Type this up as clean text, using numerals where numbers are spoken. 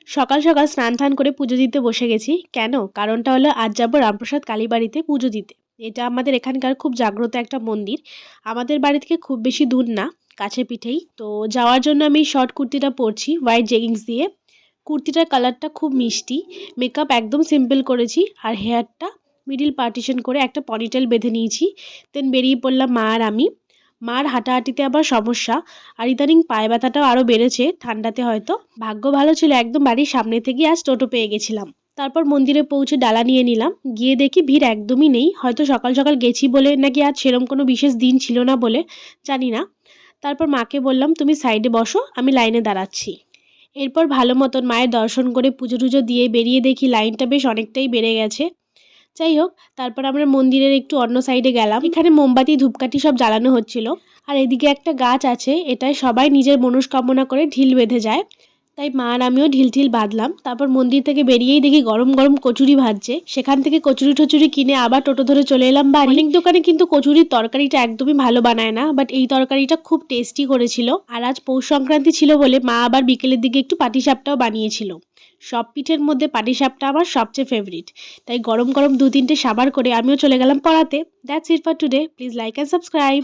সকাল সকাল স্নান টান করে পুজো দিতে বসে গেছি। কেন? কারণটা হলো আজ যাব রামপ্রসাদ কালীবাড়িতে পুজো দিতে। এটা আমাদের এখানকার খুব জাগ্রত একটা মন্দির। আমাদের বাড়ি থেকে খুব বেশি দূর না, কাছে পিঠেই। তো যাওয়ার জন্য আমি শর্ট কুর্তিটা পরছি হোয়াইট জেগিংস দিয়ে। কুর্তিটার কালারটা খুব মিষ্টি। মেকআপ একদম সিম্পল করেছি আর হেয়ারটা মিডল পার্টিশন করে একটা পনিটেল বেঁধে নিয়েছি। দেন বেরিয়ে পড়লাম মা আর আমি। মার হাঁটাহাঁটিতে আবার সমস্যা আর ইদানিং পায়ে ব্যথাটাও আরও বেড়েছে ঠান্ডাতে হয়তো। ভাগ্য ভালো ছিল একদম বাড়ির সামনে থেকে আজ টোটো পেয়ে গেছিলাম। তারপর মন্দিরে পৌঁছে ডালা নিয়ে নিলাম। গিয়ে দেখি ভিড় একদমই নেই, হয়তো সকাল সকাল গেছি বলে নাকি আজ সেরম কোনো বিশেষ দিন ছিল না বলে, জানি না। তারপর মাকে বললাম তুমি সাইডে বসো, আমি লাইনে দাঁড়াচ্ছি। এরপর ভালো মতন মায়ের দর্শন করে পুজো টুজো দিয়ে বেরিয়ে দেখি লাইনটা বেশ অনেকটাই বেড়ে গেছে। যাই হোক, তারপর আমরা মন্দিরের একটু অন্য সাইডে গেলাম। এখানে মোমবাতি ধূপকাঠি সব জ্বালানো হচ্ছিল। আর এদিকে একটা গাছ আছে, এটায় সবাই নিজের মনস্কামনা করে ঢিল বেঁধে যায়। তাই মা আর আমিও ঢিল ঢিল বাঁধলাম। তারপর মন্দির থেকে বেরিয়েই দেখি গরম গরম কচুরি ভাজছে। সেখান থেকে কচুরি টচুরি কিনে আবার টোটো ধরে চলে এলাম বাড়ি। অনেক দোকানে কিন্তু কচুরির তরকারিটা একদমই ভালো বানায় না, বাট এই তরকারিটা খুব টেস্টি করেছিল। আর আজ পৌষ সংক্রান্তি ছিল বলে মা আবার বিকেলের দিকে একটু পাটিসাপটাও বানিয়েছিল। সব পিঠের মধ্যে পাটিসাপটা আমার সবচেয়ে ফেভারিট। তাই গরম গরম 2-3টে সাবার করে আমিও চলে গেলাম পড়াতে। That's it for today. Please like and subscribe.